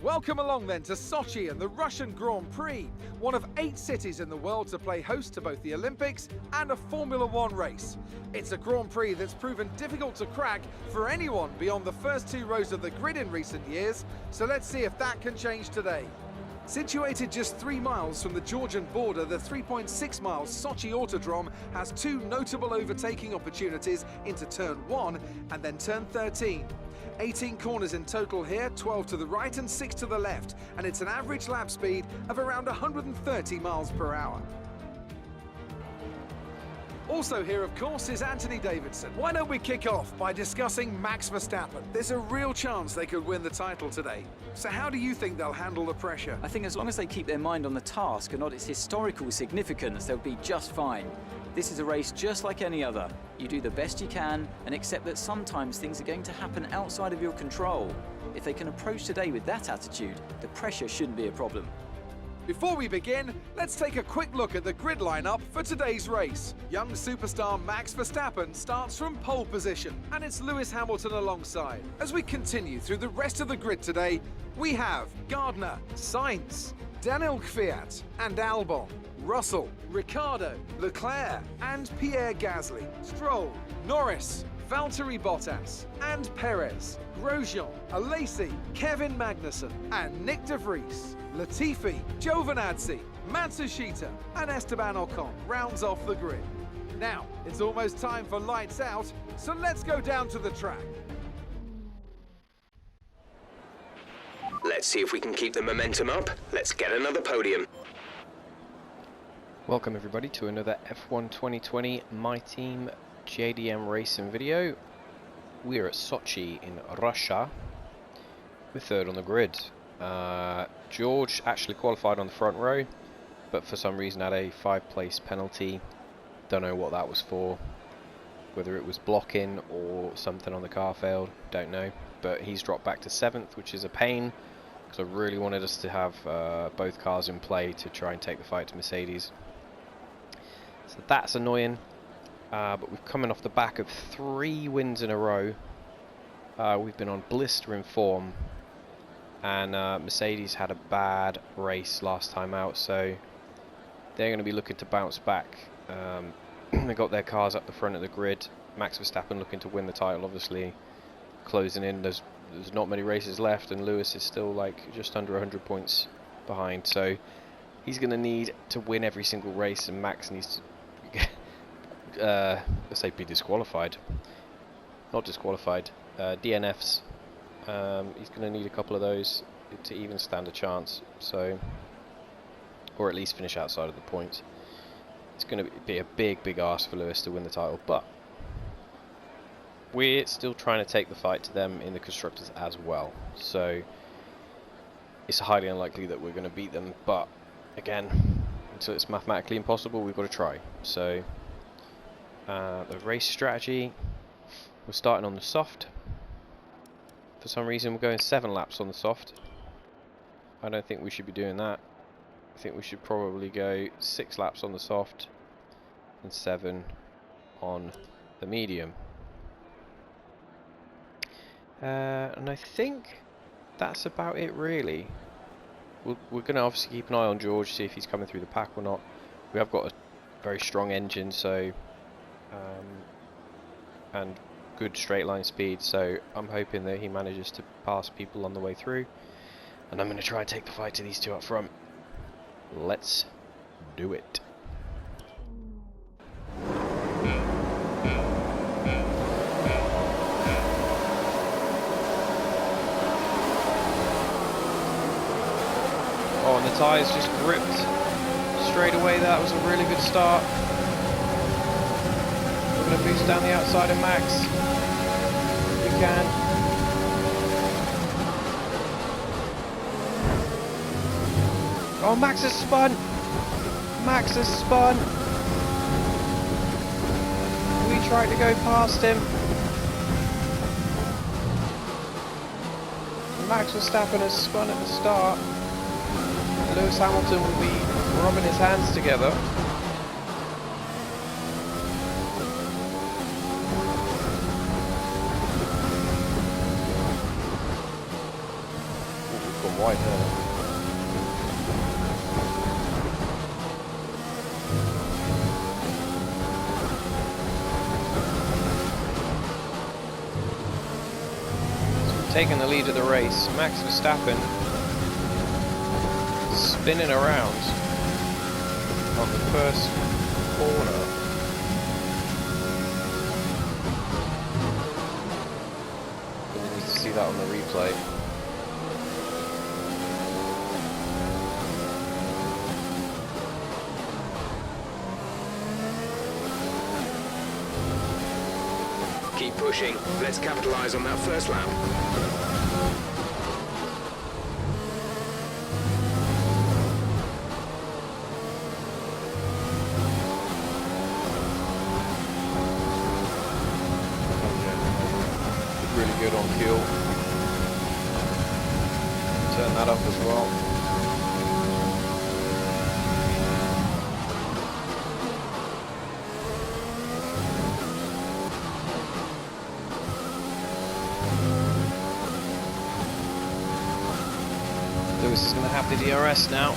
Welcome along then to Sochi and the Russian Grand Prix, one of 8 cities in the world to play host to both the Olympics and a Formula One race. It's a Grand Prix that's proven difficult to crack for anyone beyond the first 2 rows of the grid in recent years, so let's see if that can change today. Situated just 3 miles from the Georgian border, the 3.6 miles Sochi Autodrome has 2 notable overtaking opportunities into turn 1 and then turn 13. 18 corners in total here, 12 to the right and 6 to the left, and it's an average lap speed of around 130 miles per hour. Also here, of course, is Anthony Davidson. Why don't we kick off by discussing Max Verstappen? There's a real chance they could win the title today. So how do you think they'll handle the pressure? I think as long as they keep their mind on the task and not its historical significance, they'll be just fine. This is a race just like any other. You do the best you can and accept that sometimes things are going to happen outside of your control. If they can approach today with that attitude, the pressure shouldn't be a problem. Before we begin, let's take a quick look at the grid lineup for today's race. Young superstar Max Verstappen starts from pole position, and it's Lewis Hamilton alongside. As we continue through the rest of the grid today, we have Gardner, Sainz, Daniel Kvyat and Albon, Russell, Ricciardo, Leclerc and Pierre Gasly, Stroll, Norris, Valtteri Bottas and Perez, Grosjean, Alesi, Kevin Magnussen and Nick de Vries, Latifi, Giovinazzi, Matsushita and Esteban Ocon rounds off the grid. Now, it's almost time for lights out, so let's go down to the track. Let's see if we can keep the momentum up. Let's get another podium. Welcome everybody to another F1 2020 My Team JDM racing video. We're at Sochi in Russia. We're third on the grid. George actually qualified on the front row, but for some reason had a 5-place penalty. Don't know what that was for. Whether it was blocking or something on the car failed, don't know. But he's dropped back to 7th, which is a pain, because I really wanted us to have both cars in play to try and take the fight to Mercedes. So that's annoying, but we're coming off the back of 3 wins in a row. We've been on blistering form, and Mercedes had a bad race last time out, so they're going to be looking to bounce back. They got their cars up the front of the grid. Max Verstappen looking to win the title, obviously closing in. There's not many races left, and Lewis is still like just under 100 points behind, so he's going to need to win every single race, and Max needs to let's say be disqualified, not disqualified, DNFs. He's going to need a couple of those to even stand a chance, so, or at least finish outside of the points. It's going to be a big ask for Lewis to win the title, but we're still trying to take the fight to them in the constructors as well, so it's highly unlikely that we're going to beat them, but again, until it's mathematically impossible, we've got to try. So the race strategy, we're starting on the soft. For some reason we're going 7 laps on the soft. I don't think we should be doing that. I think we should probably go 6 laps on the soft and 7 on the medium. And I think that's about it really. We're going to obviously keep an eye on George, see if he's coming through the pack or not. We have got a very strong engine, so and good straight line speed, so I'm hoping that he manages to pass people on the way through, and I'm going to try and take the fight to these 2 up front. Let's do it. Oh, and the tyres just gripped straight away. That was a really good start. We're going to boost down the outside of Max. We can. Oh, Max has spun. Max has spun. We tried to go past him. Max Verstappen has spun at the start. Lewis Hamilton will be rubbing his hands together. wide there. So we've taken the lead of the race. Max Verstappen spinning around on the first corner. You need to see that on the replay. Keep pushing. Let's capitalize on that first lap. Really good on fuel. Turn that up as well. Lewis is going to have the DRS now.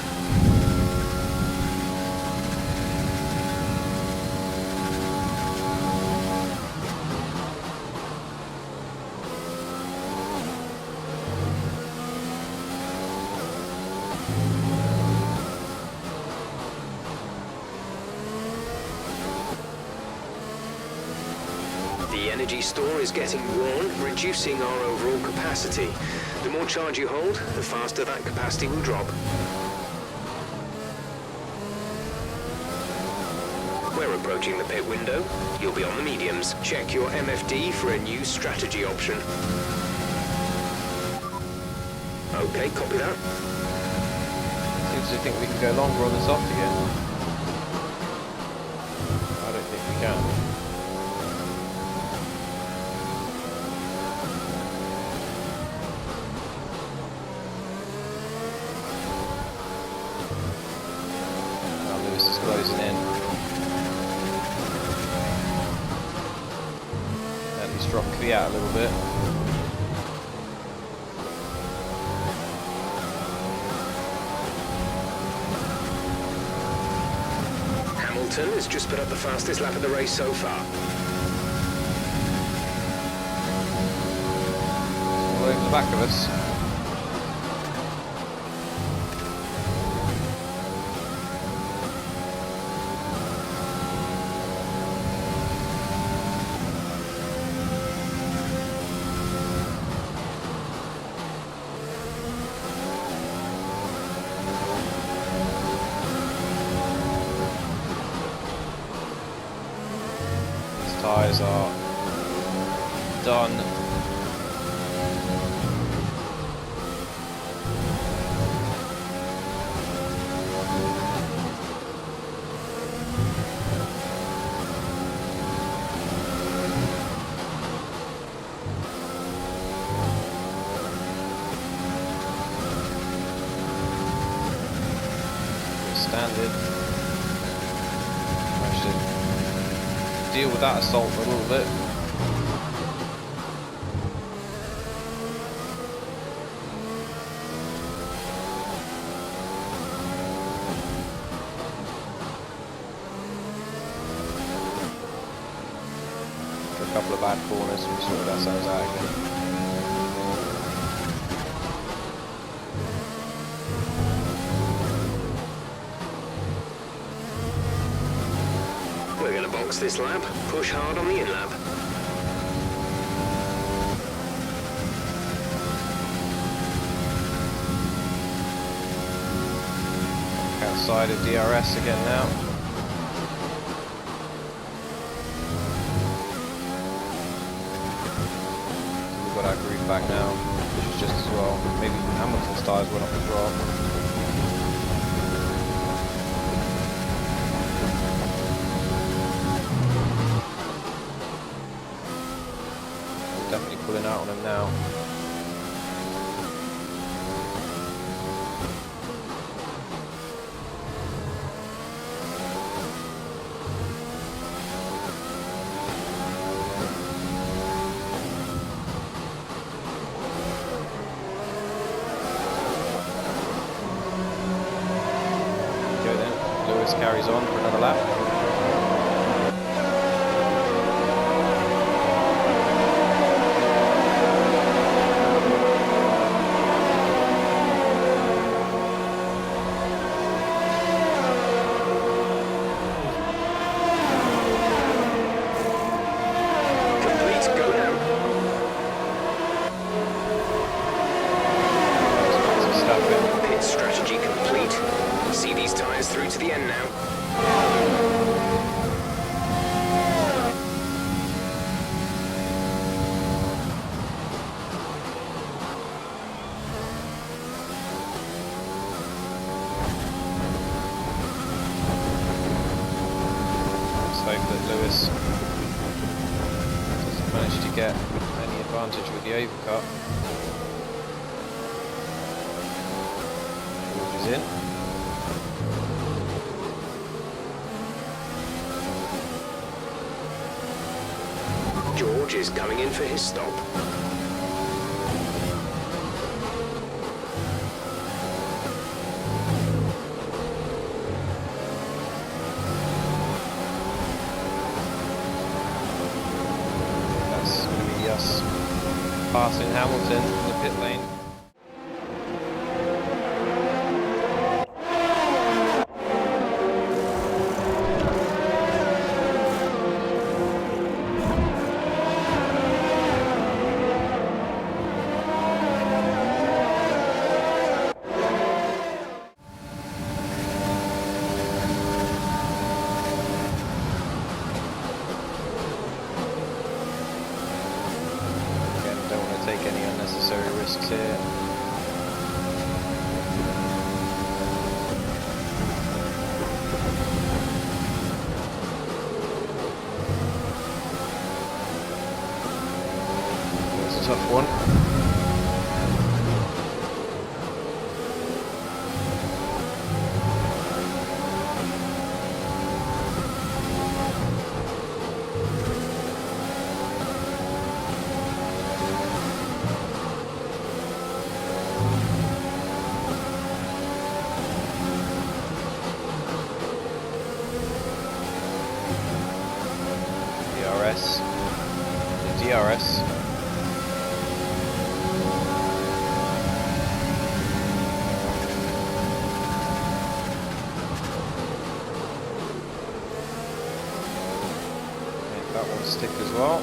The energy store is getting worn, reducing our overall capacity. The more charge you hold, the faster that capacity will drop. We're approaching the pit window. You'll be on the mediums. Check your MFD for a new strategy option. Okay, copy that. Seems to think we can go longer on the soft again. I don't think we can. Closing in. At least drop Kvyat a little bit. Hamilton has just put up the fastest lap of the race so far. All over the back of us. Tyres are done. Standard. Deal with that assault a little bit. A couple of bad corners, we sorted ourselves out again. We're going to box this lap, push hard on the in-lap. Outside of DRS again now. We've got our groove back now, which is just as well. Maybe Hamilton's tyres went off as well. Definitely pulling out on him now. Lewis carries on for another lap. Through to the end now. Let's hope that Lewis doesn't manage to get any advantage with the overcut. George is in. George is coming in for his stop. That's going to be us passing Hamilton in the pit lane. Take any unnecessary risks here. It's a tough one. The DRS. Make that one stick as well.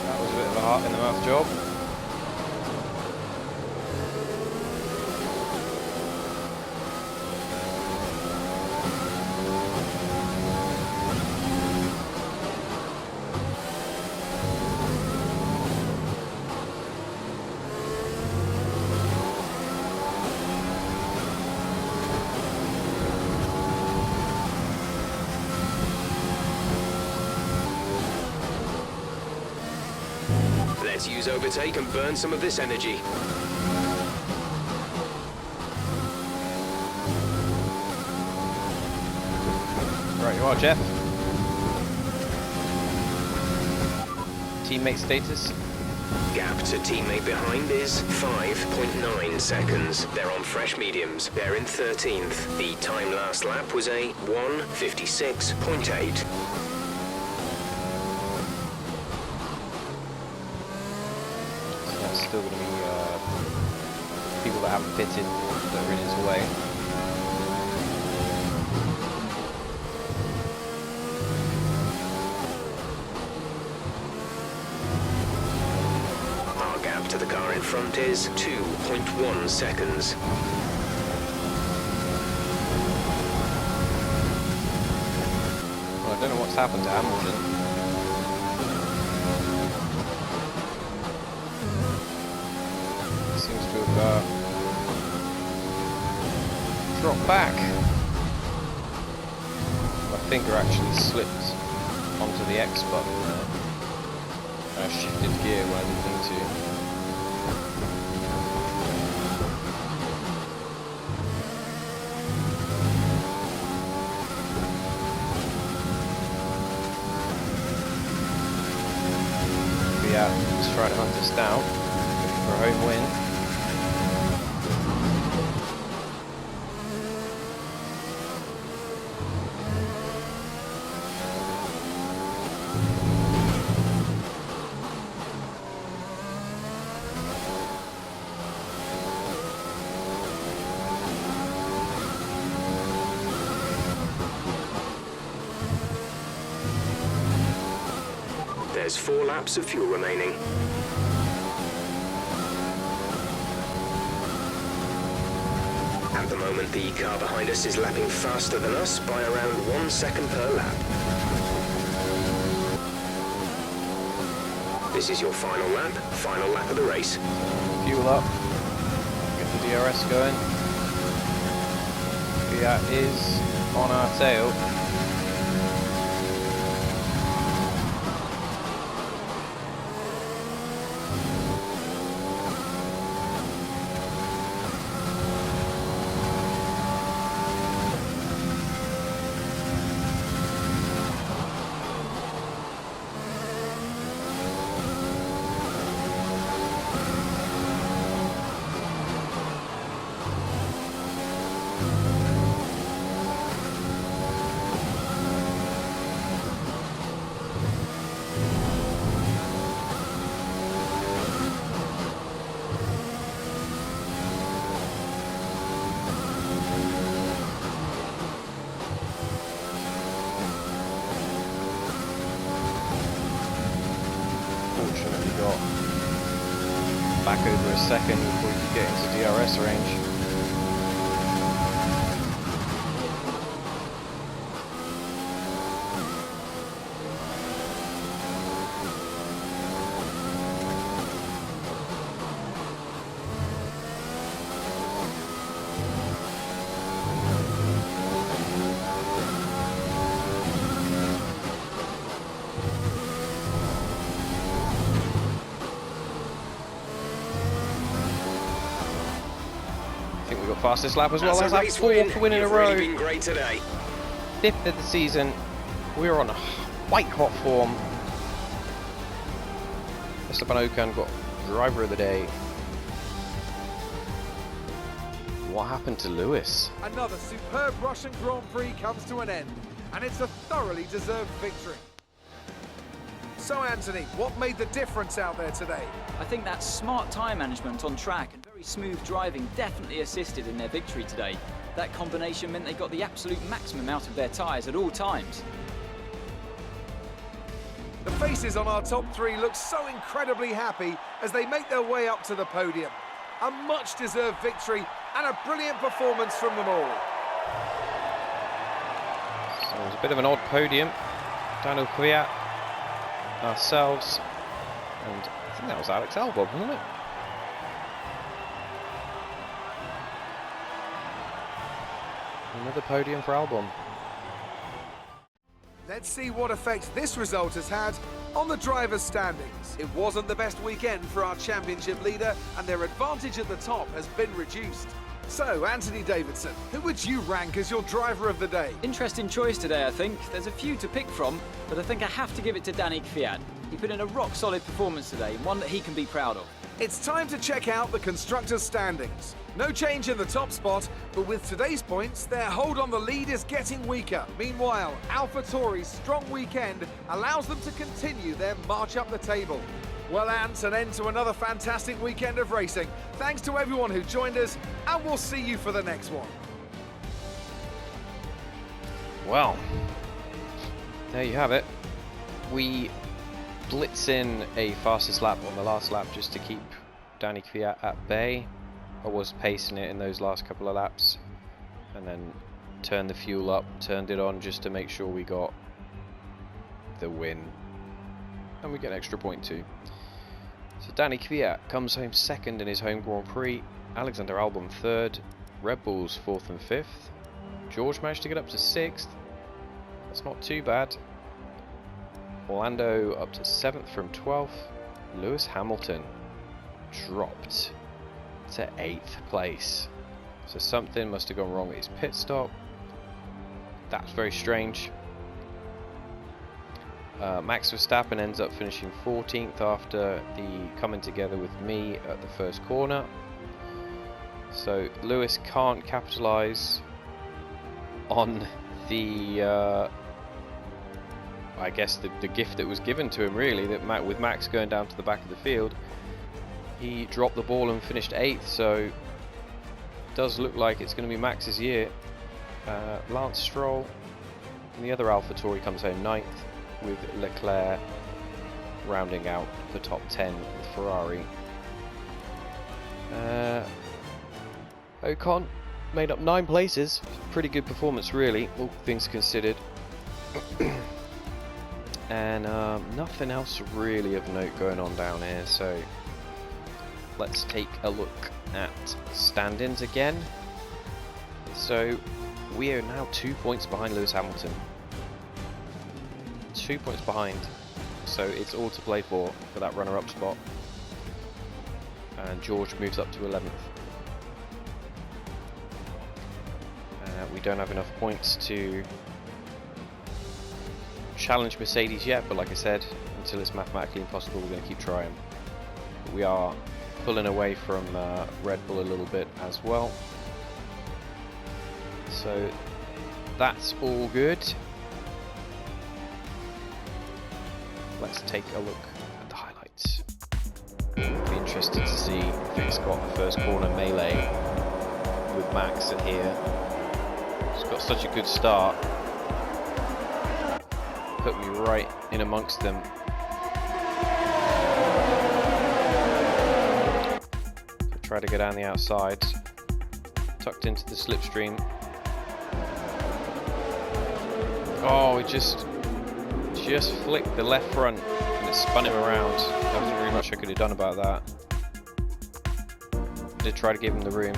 That was a bit of a heart in the mouth job. Let's use overtake and burn some of this energy. Right, you are, Jeff. Teammate status. Gap to teammate behind is 5.9 seconds. They're on fresh mediums. They're in 13th. The time last lap was a 1:56.8. Still going to be people that haven't pitted that are in his way. Our gap to the car in front is 2.1 seconds. Well, I don't know what's happened to Hamilton. Seems to have dropped back. My finger actually slipped onto the X button there. I shifted gear when I didn't need to. But yeah, just trying to hunt this down for a home win. There's 4 laps of fuel remaining. At the moment, the car behind us is lapping faster than us by around 1 second per lap. This is your final lap of the race. Fuel up, get the DRS going. Fiat is on our tail. Back over a second before we could get into DRS range. We got fastest lap as well. That's our 4th win in a row. Really been great today. 5th of the season. We're on white hot form. Esteban Ocon got driver of the day. What happened to Lewis? Another superb Russian Grand Prix comes to an end, and it's a thoroughly deserved victory. So Anthony, what made the difference out there today? I think that smart tyre management on track and very smooth driving definitely assisted in their victory today. That combination meant they got the absolute maximum out of their tyres at all times. The faces on our top 3 look so incredibly happy as they make their way up to the podium. A much-deserved victory and a brilliant performance from them all. So it was a bit of an odd podium. Daniel Kvyat, ourselves, and I think that was Alex Albon, wasn't it? Another podium for Albon. Let's see what effect this result has had on the drivers' standings. It wasn't the best weekend for our championship leader, and their advantage at the top has been reduced. So, Anthony Davidson, who would you rank as your driver of the day? Interesting choice today, I think. There's a few to pick from, but I think I have to give it to Danny Kvyat. He put in a rock-solid performance today, and one that he can be proud of. It's time to check out the constructors' standings. No change in the top spot, but with today's points, their hold on the lead is getting weaker. Meanwhile, AlphaTauri's strong weekend allows them to continue their march up the table. Well, Ant, an end to another fantastic weekend of racing. Thanks to everyone who joined us, and we'll see you for the next one. Well, there you have it. We blitz in a fastest lap on the last lap just to keep Danny Kvyat at bay. I was pacing it in those last couple of laps, and then turned the fuel up, turned it on just to make sure we got the win. And we get an extra point too. So Danny Kvyat comes home second in his home Grand Prix. Alexander Albon third. Red Bull's 4th and 5th. George managed to get up to 6th. That's not too bad. Orlando up to 7th from 12th. Lewis Hamilton dropped to 8th place. So something must have gone wrong at his pit stop. That's very strange. Max Verstappen ends up finishing 14th after the coming together with me at the first corner. So Lewis can't capitalise on the I guess the gift that was given to him, really, that with Max going down to the back of the field, he dropped the ball and finished 8th. So it does look like it's going to be Max's year. Lance Stroll and the other AlphaTauri comes home 9th, with Leclerc rounding out the top 10 with Ferrari. Ocon made up 9 places. Pretty good performance, really, all things considered. And nothing else really of note going on down here, so let's take a look at standings again. So we are now 2 points behind Lewis Hamilton. 2 points behind, so it's all to play for that runner-up spot. And George moves up to 11th. We don't have enough points to challenge Mercedes yet, but like I said, until it's mathematically impossible, we're going to keep trying. But we are pulling away from Red Bull a little bit as well. So that's all good. Let's take a look at the highlights. Be interested to see if it's got the first corner melee with Max in here. It's got such a good start. Put me right in amongst them. So try to go down the outside, tucked into the slipstream. Oh, it just flicked the left front and it spun him around. There wasn't really much I could have done about that. Did try to give him the room.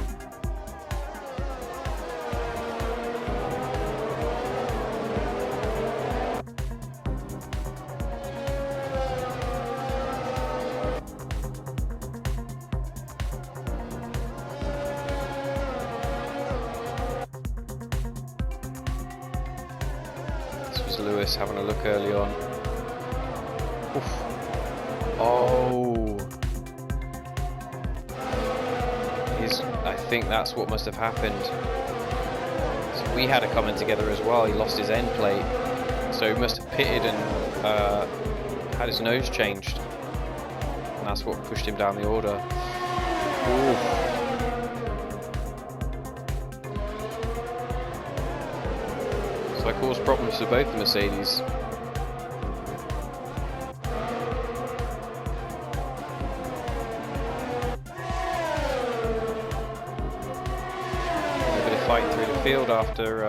Lewis having a look early on. Oof. Oh, I think that's what must have happened. So we had a comment together as well. He lost his end plate, so he must have pitted and had his nose changed, and that's what pushed him down the order. Oof. So I caused problems for both the Mercedes. A bit of fight through the field after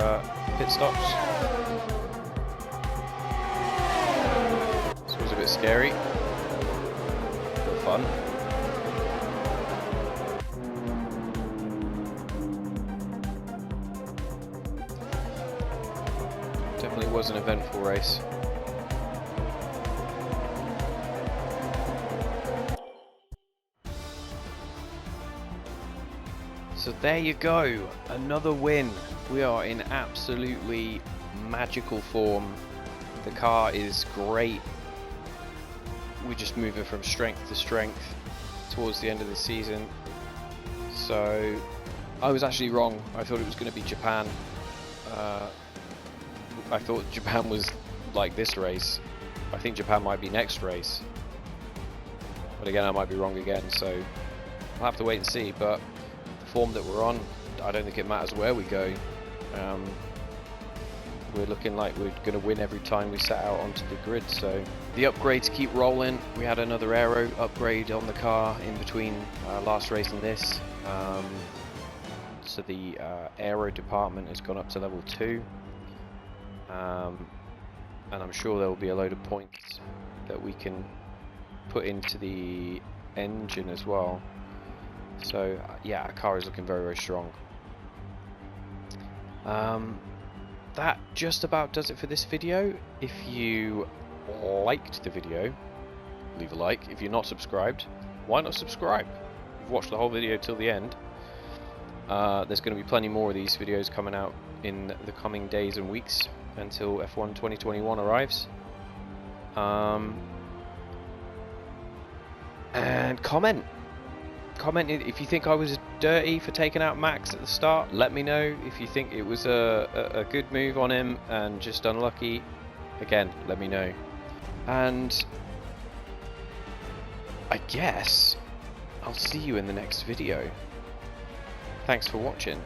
pit stops. This was a bit scary. But fun. Definitely was an eventful race. So there you go, another win. We are in absolutely magical form. The car is great. We're just moving from strength to strength towards the end of the season. So I was actually wrong. I thought it was going to be Japan. I thought Japan was like this race. I think Japan might be next race. But again, I might be wrong again, so I'll have to wait and see. But the form that we're on, I don't think it matters where we go. We're looking like we're going to win every time we set out onto the grid. So the upgrades keep rolling. We had another aero upgrade on the car in between last race and this. So the aero department has gone up to level 2. And I'm sure there will be a load of points that we can put into the engine as well. So yeah, our car is looking very, very strong. That just about does it for this video. If you liked the video, leave a like. If you're not subscribed, why not subscribe? You've watched the whole video till the end. There's going to be plenty more of these videos coming out in the coming days and weeks until F1 2021 arrives. And comment if you think I was dirty for taking out Max at the start. Let me know. If you think it was a good move on him and just unlucky, again, let me know. And I guess I'll see you in the next video. Thanks for watching.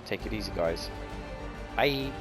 Take it easy, guys. Bye.